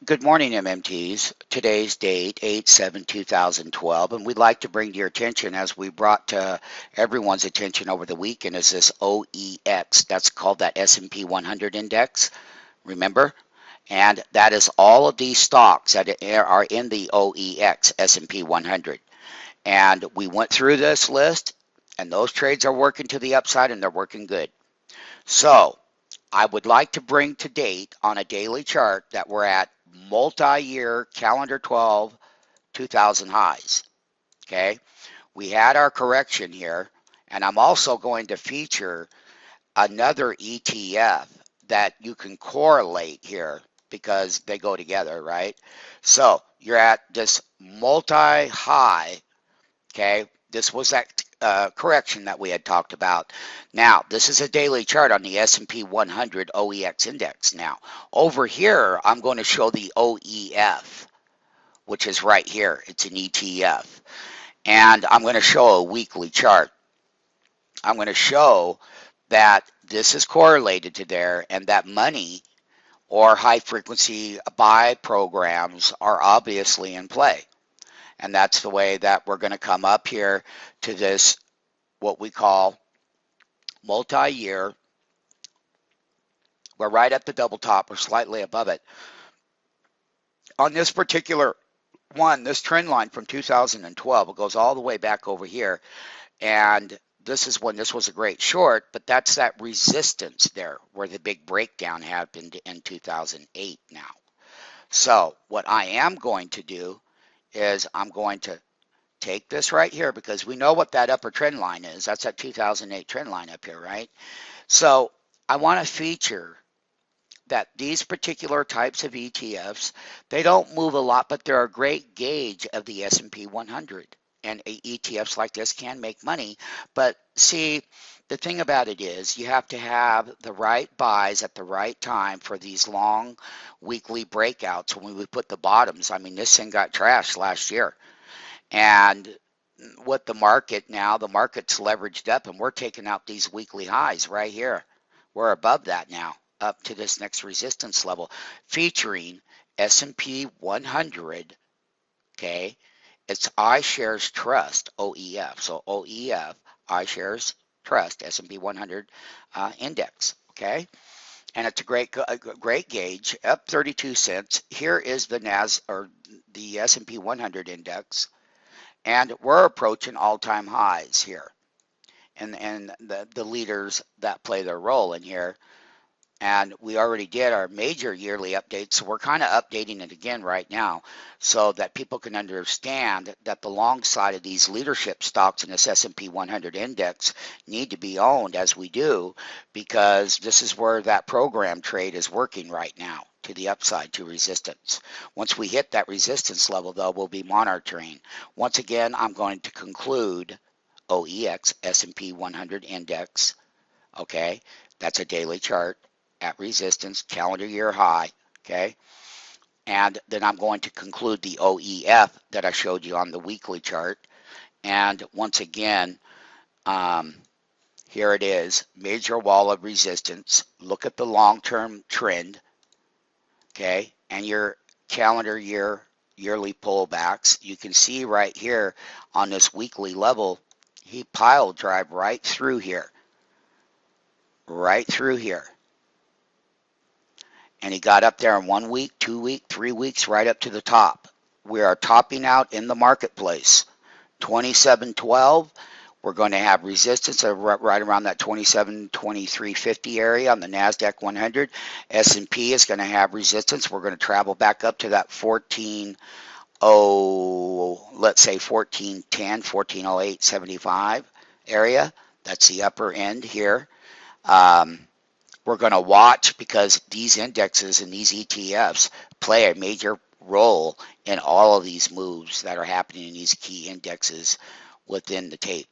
Good morning, MMTs. Today's date, 8/7/2012, and we'd like to bring to your attention, as we brought to everyone's attention over the weekend, is this OEX. That's called that S&P 100 index, remember? And that is all of these stocks that are in the OEX, S&P 100. And we went through this list, and those trades are working to the upside, and they're working good. So I would like to bring to date on a daily chart that we're at multi-year calendar 12 2000 highs. Okay, we had our correction here, and I'm also going to feature another ETF that you can correlate here because they go together, right? So you're at this multi-high. Okay, this was that correction that we had talked about. Now, this is a daily chart on the S&P 100 OEX index. Now, over here, I'm going to show the OEF, which is right here. It's an ETF. And I'm going to show a weekly chart. I'm going to show that this is correlated to there and that money or high frequency buy programs are obviously in play. And that's the way that we're going to come up here to this, what we call multi-year. We're right at the double top or slightly above it. On this particular one, this trend line from 2012, it goes all the way back over here. And this is when this was a great short, but that's that resistance there where the big breakdown happened in 2008 now. So what I am going to do is I'm going to take this right here because we know what that upper trend line is. That's that 2008 trend line up here, right? So I want to feature that these particular types of ETFs, they don't move a lot, but they're a great gauge of the S&P 100. And ETFs like this can make money. But see, the thing about it is you have to have the right buys at the right time for these long weekly breakouts. When we put the bottoms, I mean, this thing got trashed last year. And with the market now, the market's leveraged up, and we're taking out these weekly highs right here. We're above that now, up to this next resistance level, featuring S&P 100. Okay, it's iShares Trust OEF. So OEF, iShares Trust S&P 100 index. Okay, and it's a great gauge, up 32 cents. Here is the the S&P 100 index. And we're approaching all-time highs here. And the leaders that play their role in here. And we already did our major yearly updates, so we're kind of updating it again right now so that people can understand that the long side of these leadership stocks in this S&P 100 index need to be owned as we do, because this is where that program trade is working right now, to the upside, to resistance. Once we hit that resistance level, though, we'll be monitoring. Once again, I'm going to conclude OEX, S&P 100 index. Okay, that's a daily chart at resistance, calendar year high. Okay, and then I'm going to conclude the OEF that I showed you on the weekly chart. And once again, here it is, major wall of resistance. Look at the long-term trend. Okay, and your calendar yearly pullbacks. You can see right here on this weekly level, he pile drive right through here. Right through here. And he got up there in 1 week, 2 weeks, 3 weeks, right up to the top. We are topping out in the marketplace. 2712, we're going to have resistance right around that 27-2350 area on the NASDAQ 100. S&P is going to have resistance. We're going to travel back up to that let's say 1410, 1408.75 area. That's the upper end here. We're going to watch because these indexes and these ETFs play a major role in all of these moves that are happening in these key indexes within the tape.